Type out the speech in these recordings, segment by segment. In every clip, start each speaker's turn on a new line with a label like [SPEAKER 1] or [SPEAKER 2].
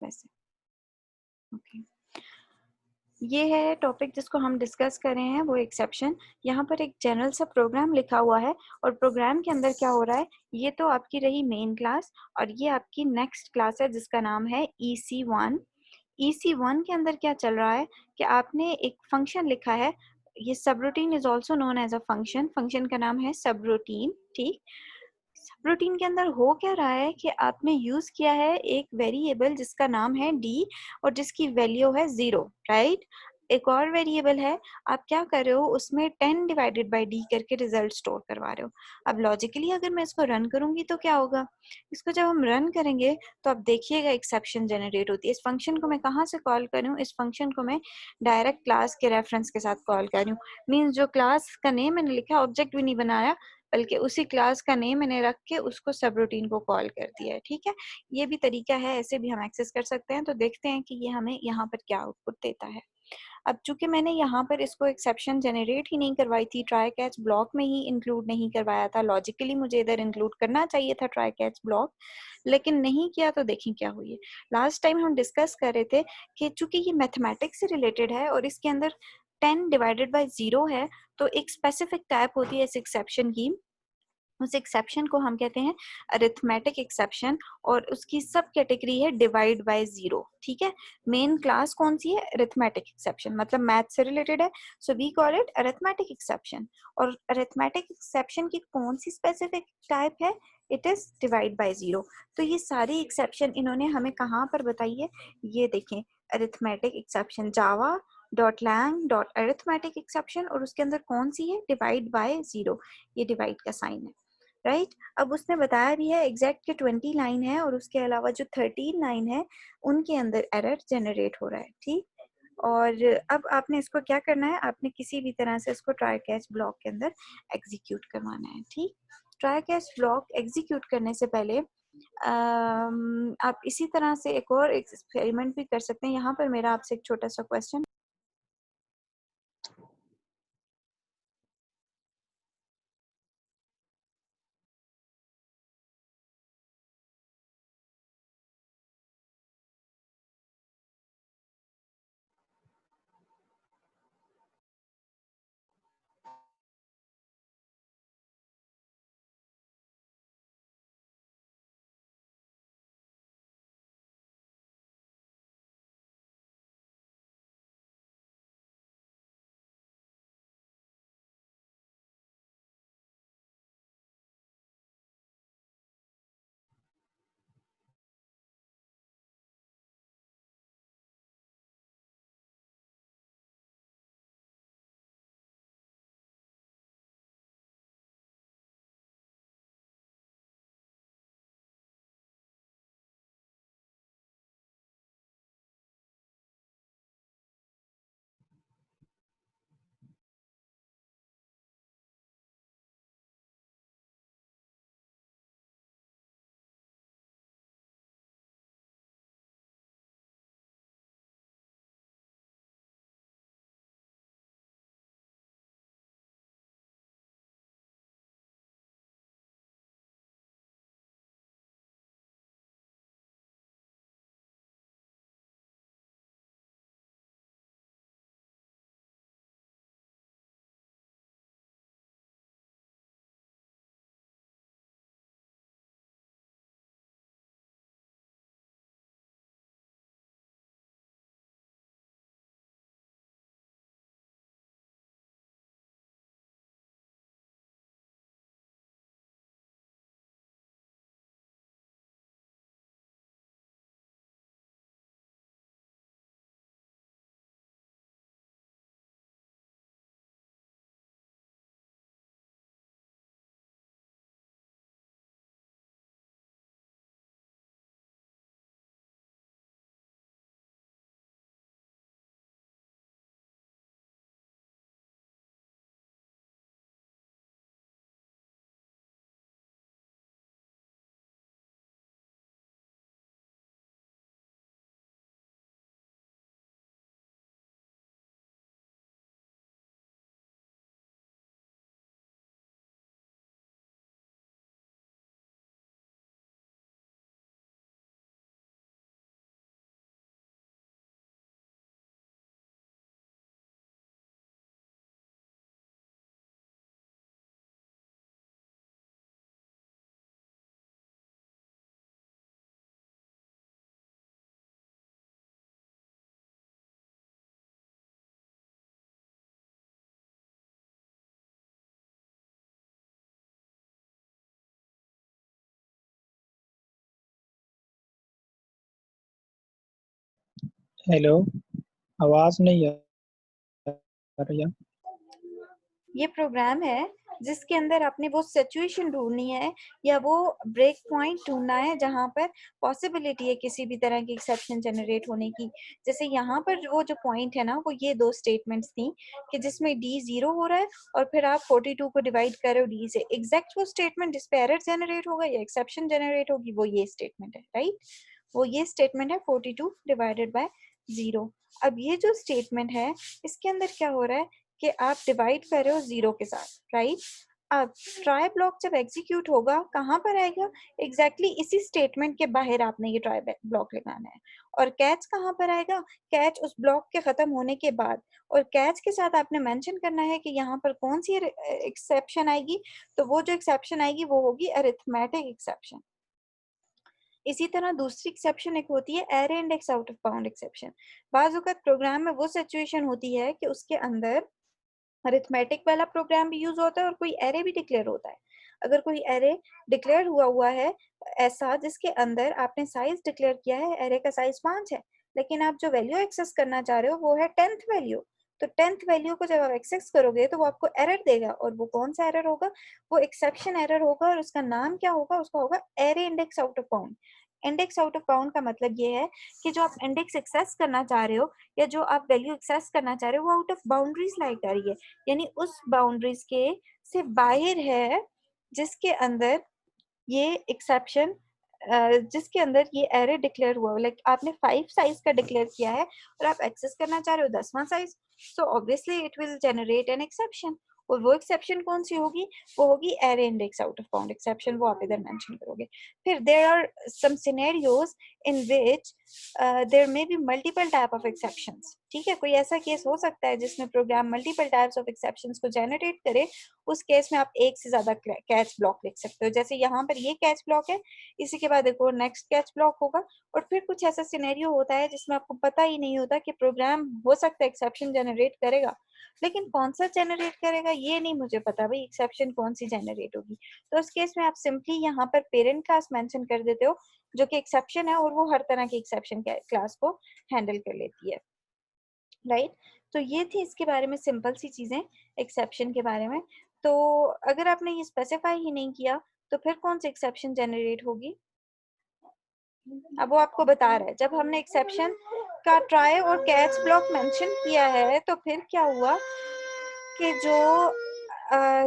[SPEAKER 1] वैसे। ओके, ये है टॉपिक जिसको हम डिस्कस कर रहे हैं, वो एक्सेप्शन। यहाँ पर एक जनरल सा प्रोग्राम लिखा हुआ है और प्रोग्राम के अंदर क्या हो रहा है, ये तो आपकी रही मेन क्लास और ये आपकी नेक्स्ट क्लास है जिसका नाम है EC1। EC1 के अंदर क्या चल रहा है कि आपने एक फंक्शन लिखा है, ये subroutine is also known as a function, function का नाम है सबरूटीन। ठीक, सबरूटीन के अंदर हो क्या रहा है कि आपने यूज किया है एक वेरिएबल जिसका नाम है डी और जिसकी वैल्यू है 0, राइट। एक और वेरिएबल है, आप क्या कर रहे हो उसमें 10 डिवाइडेड बाई डी करके रिजल्ट स्टोर करवा रहे हो। अब लॉजिकली अगर मैं इसको रन करूंगी तो क्या होगा, इसको जब हम रन करेंगे तो आप देखिएगा एक्सेप्शन जनरेट होती है। इस फंक्शन को मैं कहाँ से कॉल कर रही हूँ, इस फंक्शन को मैं डायरेक्ट क्लास के रेफरेंस के साथ कॉल कर रही हूँ। मीन्स जो क्लास का नेम मैंने लिखा, ऑब्जेक्ट भी नहीं बनाया, बल्कि उसी क्लास का नेम मैंने रख के उसको सब रूटीन को कॉल कर दिया है। ठीक है, ये भी तरीका है, ऐसे भी हम एक्सेस कर सकते हैं। तो देखते हैं कि ये हमें यहाँ पर क्या आउटपुट देता है। अब चूंकि मैंने यहाँ पर इसको एक्सेप्शन जनरेट ही नहीं करवाई थी, ट्राई कैच ब्लॉक में ही इंक्लूड नहीं करवाया था, लॉजिकली मुझे इधर इंक्लूड करना चाहिए था ट्राई कैच ब्लॉक, लेकिन नहीं किया। तो देखें क्या हुई है। लास्ट टाइम हम डिस्कस कर रहे थे कि चूंकि ये मैथमेटिक्स से रिलेटेड है और इसके अंदर 10 डिवाइडेड बाई 0 है, तो एक स्पेसिफिक टाइप होती है इस एक्सेप्शन की, उस एक्सेप्शन को हम कहते हैं अरिथमेटिक एक्सेप्शन और उसकी सब कैटेगरी है डिवाइड बाय 0। ठीक है, मेन क्लास कौन सी है, अरिथमेटिक एक्सेप्शन, मतलब मैथ से रिलेटेड है, so we call it arithmetic exception. और अरिथमेटिक एक्सेप्शन की कौन सी स्पेसिफिक टाइप है, इट इज डिवाइड बाय 0। तो ये सारी एक्सेप्शन इन्होंने हमें कहाँ पर बताई है, ये देखें, arithmetic exception Java dot lang dot arithmetic exception, और उसके अंदर कौन सी है, डिवाइड बाय 0, ये डिवाइड का साइन है, राइट। अब उसने बताया भी है एग्जैक्ट के 20 लाइन है और उसके अलावा जो 13 लाइन है उनके अंदर एरर जनरेट हो रहा है। ठीक, और अब आपने इसको क्या करना है, आपने किसी भी तरह से इसको ट्राई कैच ब्लॉक के अंदर एग्जीक्यूट करवाना है। ठीक, ट्राई कैच ब्लॉक एग्जीक्यूट करने से पहले आप इसी तरह से एक और एक्सपेरिमेंट भी कर सकते हैं। यहाँ पर मेरा आपसे एक छोटा सा क्वेश्चन
[SPEAKER 2] हेलो, आवाज नहीं आ रही है।
[SPEAKER 1] ये प्रोग्राम है जिसके अंदर आपने वो सिचुएशन ढूंढनी है या वो ब्रेक पॉइंट ढूंढना है जहां पर पॉसिबिलिटी है किसी भी तरह की एक्सेप्शन जनरेट होने की। जैसे यहाँ पर वो जो पॉइंट है ना, वो ये दो स्टेटमेंट्स थी कि जिसमें डी 0 हो रहा है और फिर आप 42 को डिवाइड कर रहे हो डी से। एग्जैक्ट वो स्टेटमेंट जिसपे एरर जनरेट होगा या एक्सेप्शन जनरेट होगी वो ये स्टेटमेंट है, राइट। वो ये स्टेटमेंट है 42 डिवाइडेड बाय 0। अब ये जो स्टेटमेंट है इसके अंदर क्या हो रहा है कि आप डिवाइड कर रहे हो 0 के साथ, राइट। अब ट्राई ब्लॉक जब एग्जीक्यूट होगा कहाँ पर आएगा? एग्जैक्टली इसी स्टेटमेंट के बाहर आपने ये ट्राई ब्लॉक लगाना है। और कैच कहाँ पर आएगा? कैच उस ब्लॉक के खत्म होने के बाद। और कैच के साथ आपने मेंशन करना है कि यहाँ पर कौन सी एक्सेप्शन आएगी। तो वो जो एक्सेप्शन आएगी वो होगी अरिथमेटिक एक्सेप्शन। इसी तरह दूसरी एक्सेप्शन एक होती है array index out of bound exception. बाज़ वक़्त प्रोग्राम में वो सिचुएशन होती है कि उसके अंदर अरिथमेटिक वाला प्रोग्राम भी यूज होता है और कोई एरे भी डिक्लेयर होता है। अगर कोई एरे डिक्लेयर हुआ है ऐसा जिसके अंदर आपने साइज डिक्लेयर किया है, एरे का साइज 5 है, लेकिन आप जो वैल्यू एक्सेस करना चाह रहे हो वो है 10th वैल्यू। तो 10th वैल्यू को जब आप एक्सेस करोगे तो वो आपको एरर देगा, और वो कौन सा एरर होगा? वो एक्सेप्शन एरर होगा, और उसका नाम क्या होगा? उसका होगा array index out of bound. Index out of bound का मतलब ये है कि जो आप इंडेक्स एक्सेस करना चाह रहे हो या जो आप वैल्यू एक्सेस करना चाह रहे हो वो आउट ऑफ बाउंड्रीज लाई जा रही है, यानी उस बाउंड्रीज के से बाहर है जिसके अंदर ये एक्सेप्शन जिसके अंदर ये एरे डिक्लेयर हुआ। लाइक आपने 5 साइज का डिक्लेयर किया है और आप एक्सेस करना चाह रहे हो 10वां size, so obviously it will generate an exception. और वो एक्सेप्शन कौन सी होगी? वो होगी array index out of bound exception, वो आप इधर मेंशन करोगे। फिर there are some scenarios in which there may be multiple type of exceptions. ठीक है, कोई ऐसा केस हो सकता है जिसमें program multiple types of exceptions को जनरेट करे। उस केस में आप एक से ज्यादा कैच ब्लॉक लिख सकते हो। जैसे यहाँ पर ये कैच ब्लॉक है, इसी के बाद एक और नेक्स्ट कैच ब्लॉक होगा। और फिर कुछ ऐसा सिनेरियो होता है जिसमें आपको पता ही नहीं होता कि प्रोग्राम हो सकता है एक्सेप्शन जनरेट करेगा, लेकिन कौन सा जनरेट करेगा ये नहीं मुझे पता भाई एक्सेप्शन कौन सी जनरेट होगी। तो उस केस में आप सिंपली यहाँ पर पेरेंट क्लास मेंशन कर देते हो जो कि एक्सेप्शन है, और वो हर तरह की एक्सेप्शन क्लास को हैंडल कर लेती है, राइट। तो ये थी इसके बारे में सिंपल सी चीजें एक्सेप्शन के बारे में। तो अगर आपने ये स्पेसिफाई ही नहीं किया तो फिर कौन सी एक्सेप्शन जनरेट होगी? अब वो आपको बता रहा है जब हमने एक्सेप्शन का ट्राई और कैच ब्लॉक मेंशन किया है तो फिर क्या हुआ कि जो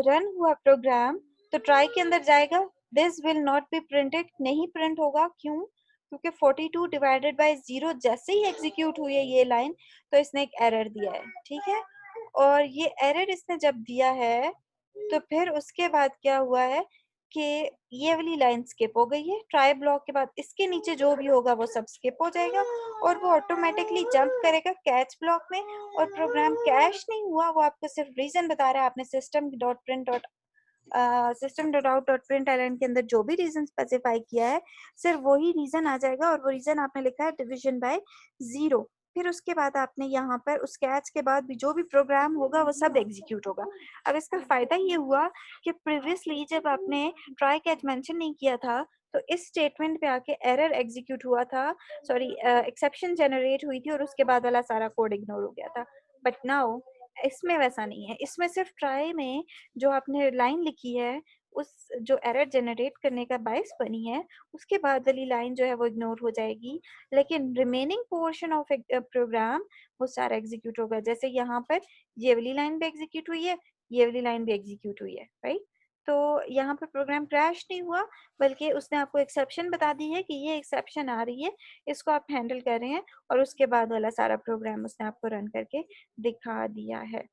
[SPEAKER 1] रन हुआ प्रोग्राम, तो ट्राई के अंदर जाएगा, this will not be printed, नहीं प्रिंट होगा। क्यों? क्योंकि 42 डिवाइडेड बाय 0 जैसे ही एग्जीक्यूट हुई है ये लाइन, तो इसने एक एरर दिया है, ठीक है। और ये एरर इसने जब दिया है तो फिर उसके बाद क्या हुआ है कि ये वाली लाइन स्किप हो गई है। ट्राई ब्लॉक के बाद इसके नीचे जो भी होगा वो सब स्किप हो जाएगा और वो ऑटोमेटिकली जंप करेगा कैच ब्लॉक में। और प्रोग्राम कैश नहीं हुआ, वो आपको सिर्फ रीजन बता रहा है। आपने system dot out dot print LN के अंदर जो भी रीजन स्पेसिफाई किया है सिर्फ वही रीजन आ जाएगा, और वो रीजन आपने लिखा है डिवीजन बाय 0। फिर उसके बाद आपने यहाँ पर उस कैच के बाद भी जो भी प्रोग्राम होगा वो सब एग्जीक्यूट होगा। अब इसका फायदा ये हुआ कि प्रीवियसली जब आपने ट्राई कैच मेंशन नहीं किया था तो इस स्टेटमेंट पे आके एरर एग्जीक्यूट हुआ था, सॉरी एक्सेप्शन जनरेट हुई थी और उसके बाद वाला सारा कोड इग्नोर हो गया था। बट नाउ इसमें वैसा नहीं है, इसमें सिर्फ ट्राई में जो आपने लाइन लिखी है उस जो एरर जनरेट करने का बायस बनी है उसके बाद वाली लाइन जो है वो इग्नोर हो जाएगी, लेकिन रिमेनिंग पोर्शन ऑफ प्रोग्राम वो सारा एग्जीक्यूट होगा। जैसे यहाँ पर ये वाली लाइन भी एग्जीक्यूट हुई है, ये वाली लाइन भी एग्जीक्यूट हुई है, राइट। तो यहाँ पर प्रोग्राम क्रैश नहीं हुआ, बल्कि उसने आपको एक्सेप्शन बता दी है कि ये एक्सेप्शन आ रही है, इसको आप हैंडल कर रहे हैं, और उसके बाद वाला सारा प्रोग्राम उसने आपको रन करके दिखा दिया है।